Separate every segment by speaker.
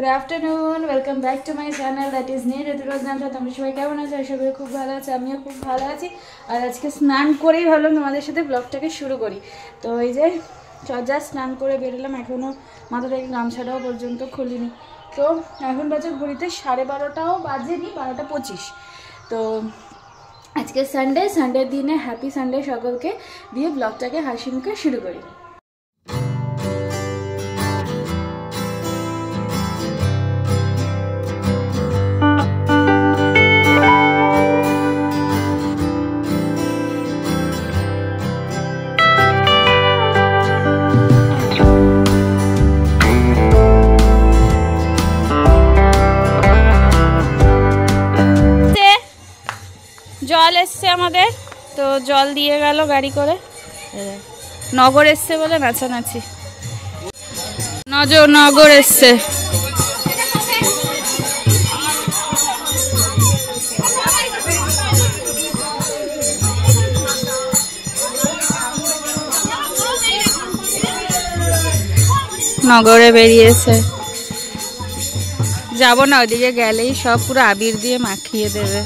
Speaker 1: Good afternoon, welcome back to my channel that is Neer Ritulozanta. তোমরা সবাই কেমন আছো? আশা করি খুব ভালো আছো, আমিও খুব ভালো আছি। আর আজকে স্নান করেই ভাবলাম তোমাদের সাথে ব্লগটাকে শুরু করি। তো এই যে জাস্ট স্নান করে বেরোলাম, এখনও মাথা থেকে গামছাটাও পর্যন্ত খুলিনি। তো এখন বাজে ঘড়িতে 12:30টাও বাজেনি, 12:25। তো আজকে সানডে দিনে হ্যাপি সানডে সকলকে দিয়ে ব্লগটাকে হাসি মুখে শুরু করি। জল এসছে আমাদের, তো জল দিয়ে গেল গাড়ি করে। নগর এসছে বলে নাচানাচি, নগর এসছে। নগরে বেরিয়েছে, যাব না, ওদিকে গেলেই সব পুরো আবির দিয়ে মাখিয়ে দেবে।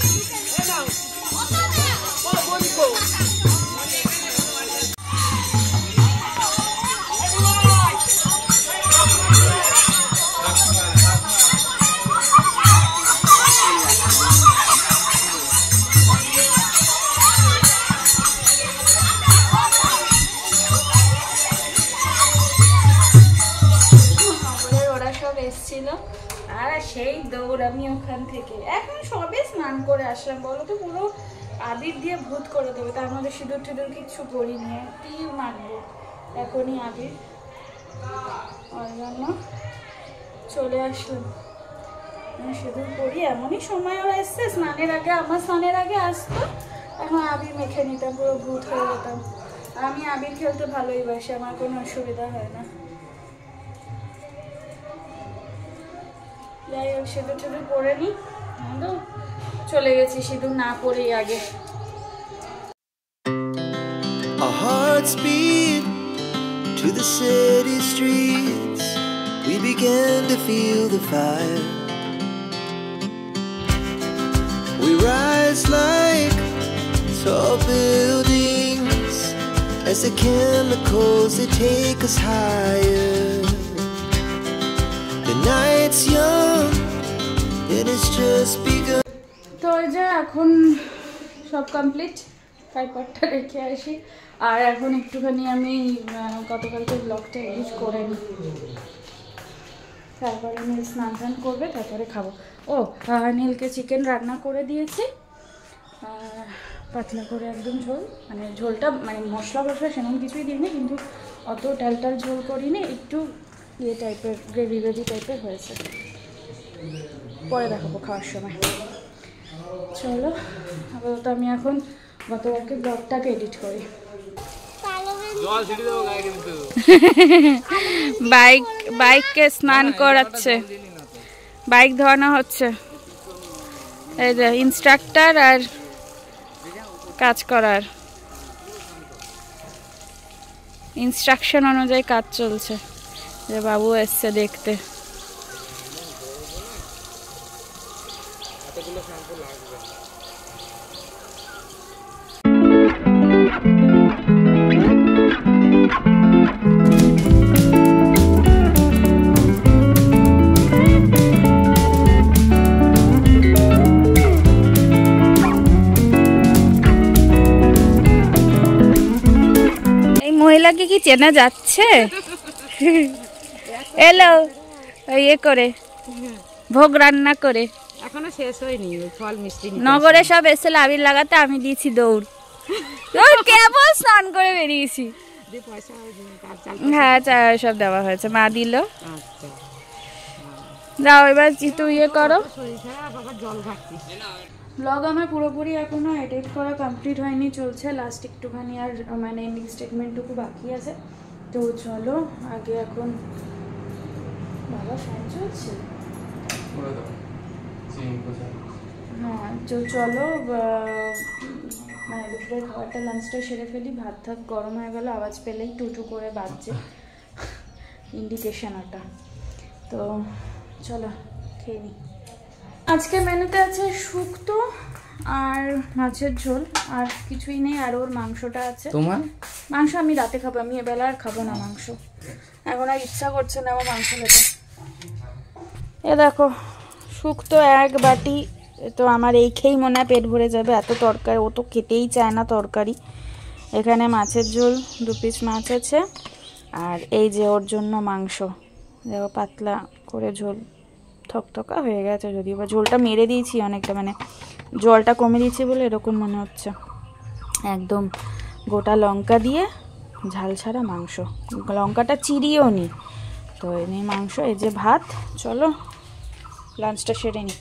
Speaker 1: আর সেই দৌড় আমি ওখান থেকে এখন সবে স্নান করে আসলাম। বলো তো পুরো আবির দিয়ে ভূত করে দেবে, তার মধ্যে সিঁদুর টিঁদুর কিচ্ছু করিনি, কি মাখবো এখনই আবির, ওই জন্য চলে আসলাম। সিঁদুর করি এমনই সময় ওরা এসছে, স্নানের আগে আমার স্নানের আগে আসতো, এখন আবির মেখে নিতাম, পুরো ভূত হয়ে যেতাম। আমি আবির খেলতে ভালোই বাসি, আমার কোনো অসুবিধা হয় না। যাই হোক সিঁদুর টিঁদুর পরে নি, চলে গেছি সিঁদুর না পরেই আগে।
Speaker 2: Our hearts beat to the city streets. We began to feel the fire. We rise like tall buildings as the chemicals they take us higher. The night's young and it's just begun.
Speaker 1: তো এই যে এখন সব complete, পাইপারটা রেখে আসি। আর এখন একটুখানি আমি গতকালকে ব্লগটা এডিট করে নিই, তারপরে নীল স্নান টান করবে, তারপরে খাবো। ও নীলকে চিকেন রান্না করে দিয়েছি, পাতলা করে একদম ঝোল, মানে ঝোলটা মানে মশলা সেরকম কিছুই দিইনি, কিন্তু অত ডালটাল ঝোল করিনি, একটু ইয়ে টাইপের গ্রেভি টাইপের হয়েছে। পরে দেখাবো খাওয়ার সময়। চলো আপাতত আমি এখন গতকালকে ব্লগটাকে এডিট করি। বাইককে স্নান করাচ্ছে, বাইক ধোয়ানো হচ্ছে, এই যে ইনস্ট্রাক্টর আর কাজ করার ইনস্ট্রাকশন অনুযায়ী কাজ চলছে। যে বাবু এসছে দেখতে। মহিলাকে কি চেনা যাচ্ছে? এলো ইয়ে করে ভোগ রান্না করে,
Speaker 3: এখনো শেষ হয়নি, ফল মিষ্টি
Speaker 1: নগরে সব এসে আবির লাগাতে, আমি দিয়েছি দৌড়, কেবল স্নান করে বেরিয়েছি। হ্যাঁ সব দেওয়া হয়েছে, মা দিল। যাও এবার জিতু ইয়ে করো। ব্লগ আমার পুরোপুরি এখনো এডিট করা কমপ্লিট হয়নি, চলছে লাস্ট একটুখানি, আর মানে এন্ডিং স্টেটমেন্টটুকু বাকি আছে। তো চলো আগে এখন বাবা ফ্যান চলছে, হ্যাঁ তো চলো মানে দুপুরের খাবারটা লাঞ্চটা সেরে ফেলি। ভাত গরম হয়ে গেল, আওয়াজ পেলেই টুটু করে বাজছে, ইন্ডিকেশন ওটা। তো চলো খেয়ে নিই। আজকে মেনুতে আছে শুক্তো আর মাছের ঝোল, আর কিছুই নেই। আর ওর মাংসটা আছে।
Speaker 4: তোমার
Speaker 1: মাংস আমি রাতে খাবো, আমি এবেলা আর খাবো না মাংস, এখন আর ইচ্ছা করছে না আমার মাংস খেতে। এ দেখো শুক্তো 1 বাটি, তো আমার এই খেয়েই মনে হয় পেট ভরে যাবে, এত তরকারি। ও তো খেতেই চায় না তরকারি। এখানে মাছের ঝোল 2 পিস মাছ আছে, আর এই যে ওর জন্য মাংস, দেখো পাতলা করে ঝোল, থকথকা হয়ে গেছে, যদিও বা ঝোলটা মেরে দিয়েছি অনেকটা, মানে জলটা কমে দিয়েছি বলে এরকম মনে হচ্ছে। একদম গোটা লঙ্কা দিয়ে ঝাল ছাড়া মাংস, লঙ্কাটা চিরিয়েও নি। তো এই মাংস, এই যে ভাত। চলো লাঞ্চটা সেরে নিই।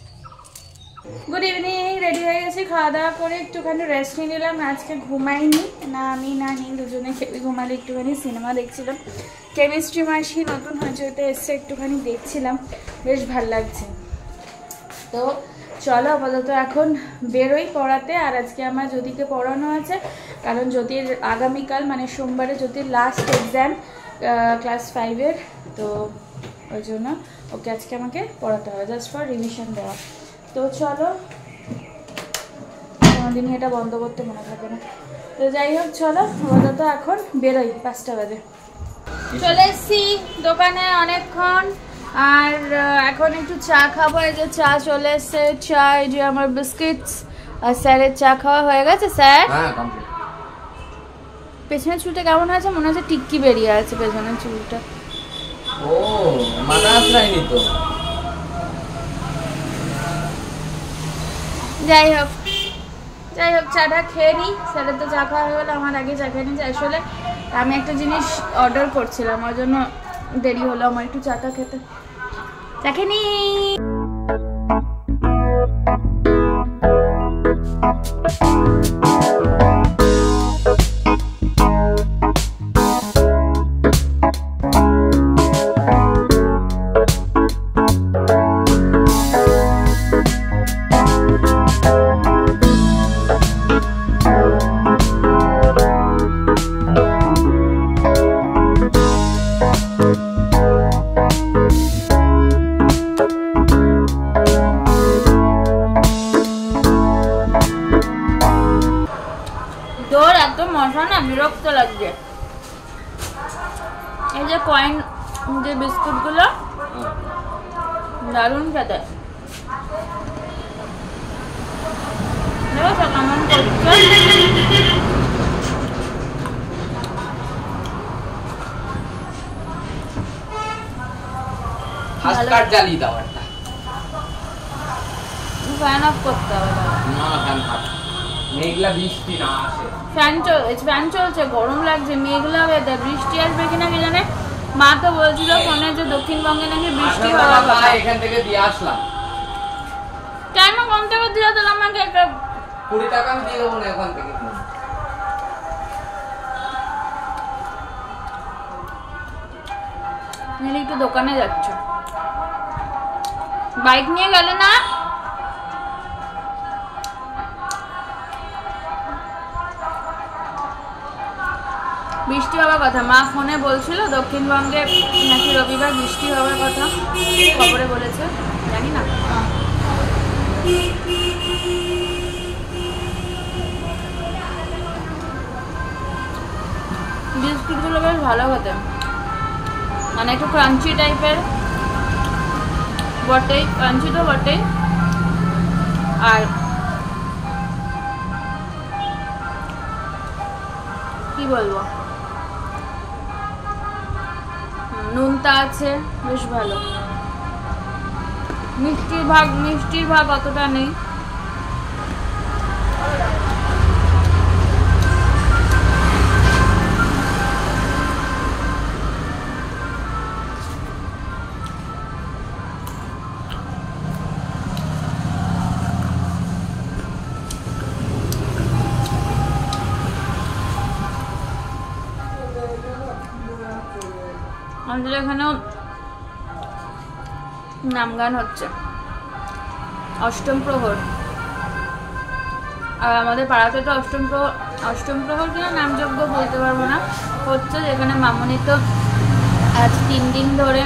Speaker 1: গুড ইভিনিং, রেডি হয়ে গেছি, খাওয়া দাওয়া করে একটুখানি রেস্ট নিয়ে নিলাম। আজকে ঘুমাইনি, না আমি না নি দুজনে ঘুমালে, একটুখানি সিনেমা দেখছিলাম। কেমিস্ট্রি মাসি নতুন হয়েছে, ওইটা এসছে, একটুখানি দেখছিলাম, বেশ ভাল লাগছে। তো চলো আপাতত এখন বেরোই পড়াতে। আর আজকে আমার জ্যোতিকে পড়ানো আছে, কারণ জ্যোতির আগামীকাল মানে সোমবারে জ্যোতির লাস্ট এক্সাম ক্লাস 5-এর, তো ওই জন্য ওকে আজকে আমাকে পড়াতে হবে, জাস্ট ফর রিভিশন দেওয়া। তো চলো, কোনোদিনই এটা বন্ধ করতে মনে থাকে না। তো যাই হোক চলো আপাতত এখন বেরোই, 5টা বাজে। চলে এসছি দোকানে অনেকক্ষণ, আর এখন একটু চা খাবো। এই যে চা চলে এসছে, চা, এই যে আমার বিস্কিটস, আর স্যারের চা খাওয়া হয়ে গেছে। স্যার পেছনের চুলটা কেমন হয়েছে? মনে হচ্ছে টিক্কি বেরিয়ে আছে পেছনের চুলটা।
Speaker 4: ও মাথা আসলাইনি তো।
Speaker 1: যাই হোক চাটা খেয়ে নিই। স্যারের তো চা খাওয়া হয়ে গেলো, আমার আগে চা খেয়ে নিই। আসলে আমি একটা জিনিস অর্ডার করছিলাম, ওর জন্য দেরি হলো আমার একটু চাটা খেতে। চা খেয়ে নিই। তোর এত মশা না, বিরক্ত লাগছে। এই যে কয়েন যে বিস্কুট গুলো দারুণ খেতে, দেখো কেমন করছে।
Speaker 4: হাসকাট জ্বালিয়ে দাও একটা।
Speaker 1: ফ্যান অফ করতে হবে।
Speaker 4: না ফ্যান থাক, মেঘলা বৃষ্টি না আসে।
Speaker 1: ফ্যান চলছে, গরম লাগছে, মেঘলা ওয়েদার, বৃষ্টি আসবে কিনা কি জানে। মা তো বলছিল ফোনে যে দক্ষিণবঙ্গে নাকি বৃষ্টি হওয়ার কথা।
Speaker 4: এখান থেকে দিয়ে আসলাম।
Speaker 1: কেন কোন থেকে দিয়ে দিল আমাকে? একটা
Speaker 4: 20 টাকা আমি দিয়ে দেবো না এখান থেকে।
Speaker 1: নিলে একটু দোকানে যাচ্ছ, বাইক নিয়ে গেলে না? বৃষ্টি হওয়ার কথা, মা ফোনে বলছিল দক্ষিণবঙ্গে নাকি রবিবার বৃষ্টি হওয়ার কথা, খবরে বলেছে, জানি না। বিস্কুটগুলো বেশ ভালো হতে, মানে একটু ক্রাঞ্চি টাইপের বটেই, ক্রাঞ্চি তো বটেই, আর কি বলবো, নুনটা আছে বেশ ভালো। মিষ্টির ভাগ অতটা নেই। আমাদের এখানেও নামগান হচ্ছে, অষ্টম প্রহর। আর আমাদের পাড়াতে তো অষ্টম প্রহর কিনা নামযজ্ঞ বলতে পারবো না, হচ্ছে, যেখানে মামনি তো আজ 3 দিন ধরে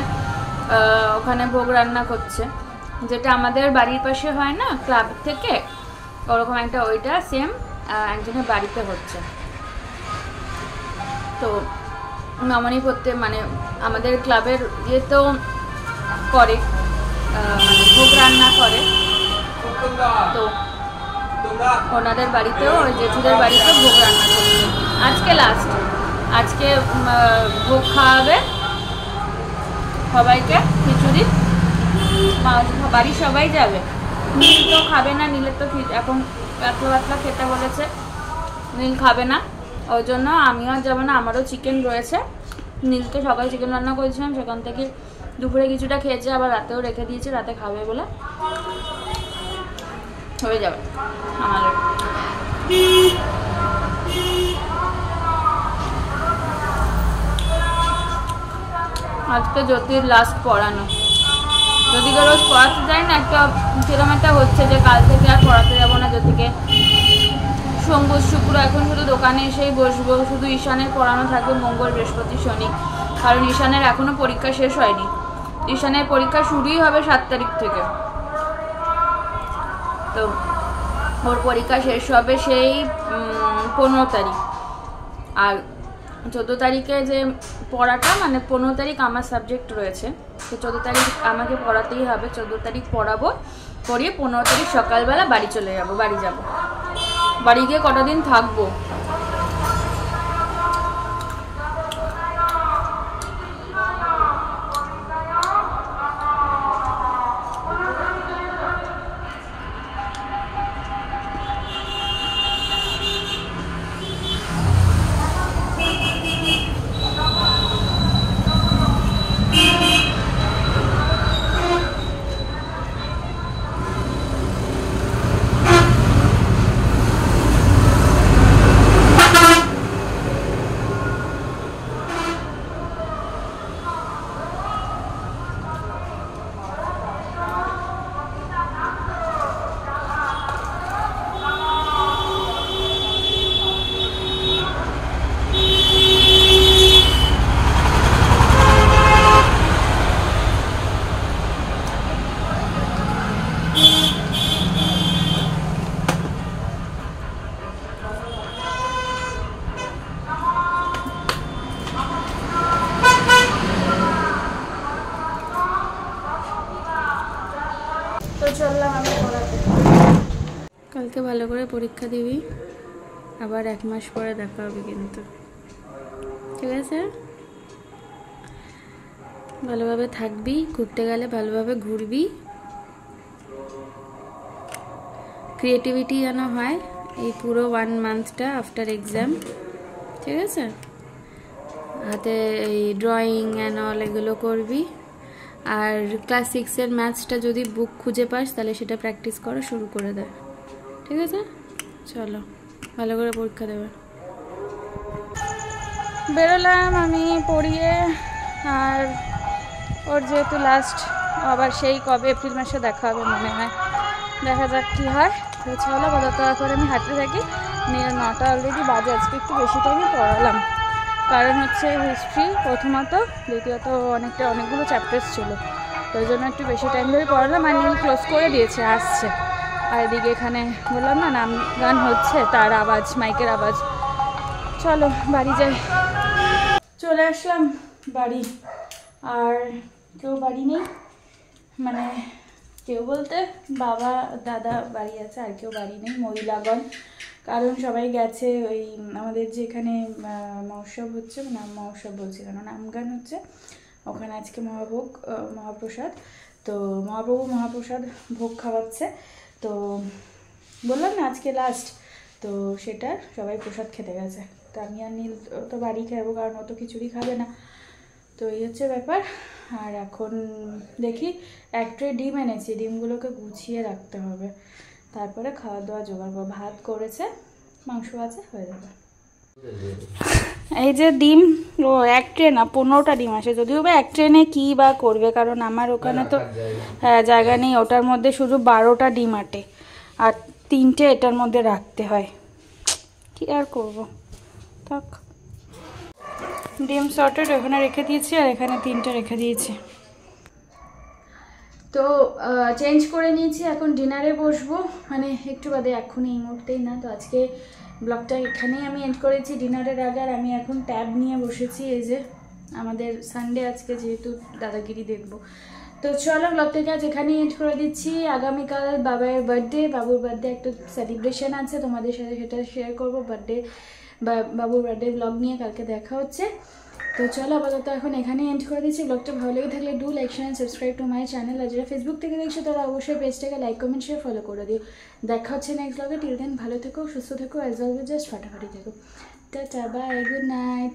Speaker 1: ওখানে ভোগ রান্না করছে, যেটা আমাদের বাড়ির পাশে হয় না ক্লাব থেকে, ওরকম একটা ওইটা সেম একজনের বাড়িতে হচ্ছে। তো মামনি করতে মানে আমাদের ক্লাবের ইয়ে তো করে, মানে ভোগ রান্না করে, তো ওনাদের বাড়িতেও ওই জেঠুদের বাড়িতেও ভোগ রান্না করছে। আজকে লাস্ট, আজকে ভোগ খাওয়াবে সবাইকে, খিচুড়ি, বাড়ির সবাই যাবে। নীল তো খাবে না, নীলের তো এখন পাতলা পাতলা খেতে বলেছে, নীল খাবে না, ওই জন্য আমিও আর যাবো না, আমারও চিকেন রয়েছে। নীলকে সকালে চিকেন রান্না করেছিলাম, সেখান থেকে দুপুরে কিছুটা খেয়েছে, আবার রাতেও রেখে দিয়েছে, রাতে খাবে বলে হয়ে যাবে আমাদের। আজকে জ্যোতির লাস্ট পড়ানো, জ্যোতিকে রোজ পড়াতে যাই না, একটা সেরকম একটা হচ্ছে যে কাল থেকে আর পড়াতে যাবো না জ্যোতিকে। সোম শুক্র এখন শুধু দোকানে এসেই বসবো, শুধু ঈশানের পড়ানো থাকবে মঙ্গল বৃহস্পতি শনি, কারণ ঈশানের এখনো পরীক্ষা শেষ হয়নি। ঈশানের পরীক্ষা শুরুই হবে 7 তারিখ থেকে, তো ওর পরীক্ষা শেষ হবে সেই 15 তারিখ। আর 14 তারিখে যে পড়াটা, মানে 15 তারিখ আমার সাবজেক্ট রয়েছে, তো 14 তারিখ আমাকে পড়াতেই হবে। 14 তারিখ পড়াবো, পড়িয়ে 15 তারিখ সকালবেলা বাড়ি চলে যাবো, বাড়ি যাব, বাড়ি গিয়ে কটা দিন থাকবো। কালকে ভালো করে পরীক্ষা দিবি, আবার 1 মাস পরে দেখা হবে কিন্তু, ঠিক আছে? ভালোভাবে থাকবি, ঘুরতে গেলে ভালোভাবে ঘুরবি, ক্রিয়েটিভিটি যেন হয় এই পুরো 1 মান্থটা আফটার এক্সাম, ঠিক আছে? হাতে এই ড্রয়িং অ্যান্ড অল এগুলো করবি। আর ক্লাস 6-এর ম্যাথসটা যদি বুক খুঁজে পাস তাহলে সেটা প্র্যাকটিস করা শুরু করে দেয়, ঠিক আছে? চলো, ভালো করে পরীক্ষা দেবে। বেরোলাম আমি পড়িয়ে, আর ওর যেহেতু লাস্ট, আবার সেই কবে এপ্রিল মাসে দেখা হবে মনে হয়, দেখা যাক কী হয়। তো চলো, বলতো এখন আমি হাঁটতে থাকি। 9টা অলরেডি বাজে, আজকে একটু বেশি টাইমই পড়ালাম, কারণ হচ্ছে হিস্ট্রি প্রথমত, দ্বিতীয়ত অনেকগুলো চ্যাপ্টার্স ছিল, ওই জন্য একটু বেশি টাইম ধরে পড়ালাম। আর নীল ক্লোজ করে দিয়েছে, আসছে। আর এদিকে এখানে বললাম না নাম গান হচ্ছে, তার আওয়াজ, মাইকের আওয়াজ। চলো বাড়ি যাই। চলে আসলাম বাড়ি, আর কেউ বাড়ি নেই, মানে কেউ বলতে বাবা দাদা বাড়ি আছে, আর কেউ বাড়ি নেই, মহিলাগণ, কারণ সবাই গেছে ওই আমাদের যেখানে মহোৎসব হচ্ছে, মহোৎসব বলছি কেন, নামগান হচ্ছে, ওখানে আজকে মহাপ্রসাদ, তো মহাপ্রভু মহাপ্রসাদ ভোগ খাওয়াচ্ছে। তো বললাম না আজকে লাস্ট, তো সেটা সবাই প্রসাদ খেতে গেছে, তো আমি আর নীল তো বাড়ি খাবো, কারণ ও তো খিচুড়ি খাবে না। তো এই হচ্ছে ব্যাপার। আর এখন দেখি 1 ট্রে ডিম এনেছি, ডিমগুলোকে গুছিয়ে রাখতে হবে, তারপরে খাওয়া দাওয়া জোগাড় করবো। ভাত করেছে, মাংস আছে, হয়ে যাবে। এই যে ডিম, ও 1 ট্রে না 15টা ডিম আসে, যদিও বা 1 ট্রেনে কী বা করবে, কারণ আমার ওখানে তো জায়গা নেই, ওটার মধ্যে শুধু 12টা ডিম আটে, আর 3টে এটার মধ্যে রাখতে হয়, কি আর করবো, থাক। ডিম সর্টেড ওখানে রেখে দিয়েছি, আর এখানে 3টে রেখে দিয়েছি। তো চেঞ্জ করে নিয়েছি, এখন ডিনারে বসবো, মানে একটু বাদে, এখন এই মুহূর্তেই না। তো আজকে ব্লগটা এখানেই আমি এন্ড করেছি ডিনারের আগে। আর আমি এখন ট্যাব নিয়ে বসেছি, এই যে আমাদের সানডে আজকে, যেহেতু দাদাগিরি দেখবো। তো চলো ব্লগটাকে আজ এখানেই এন্ড করে দিচ্ছি। আগামীকাল বাবার বার্থডে, বাবুর বার্থডে একটা সেলিব্রেশন আছে, তোমাদের সাথে সেটা শেয়ার করবো। বাবুর বার্থডে ব্লগ নিয়ে কালকে দেখা হচ্ছে। তো চলো আপাতত এখন এখানে এন্ড করে দিচ্ছি। ব্লগটা ভালো লেগে থাকলে do like share subscribe to my channel. আর যারা ফেসবুক থেকে দেখছো তারা অবশ্যই পেজটাকে লাইক কমেন্ট শেয়ার ফলো করে দিও। দেখা হচ্ছে নেক্সট ব্লগে। টিল দেন ভালো থেকো, সুস্থ থেকো, অ্যাজ অলওয়েজ জাস্ট ফাটাফাটি থেকো। Tata, bye, good night.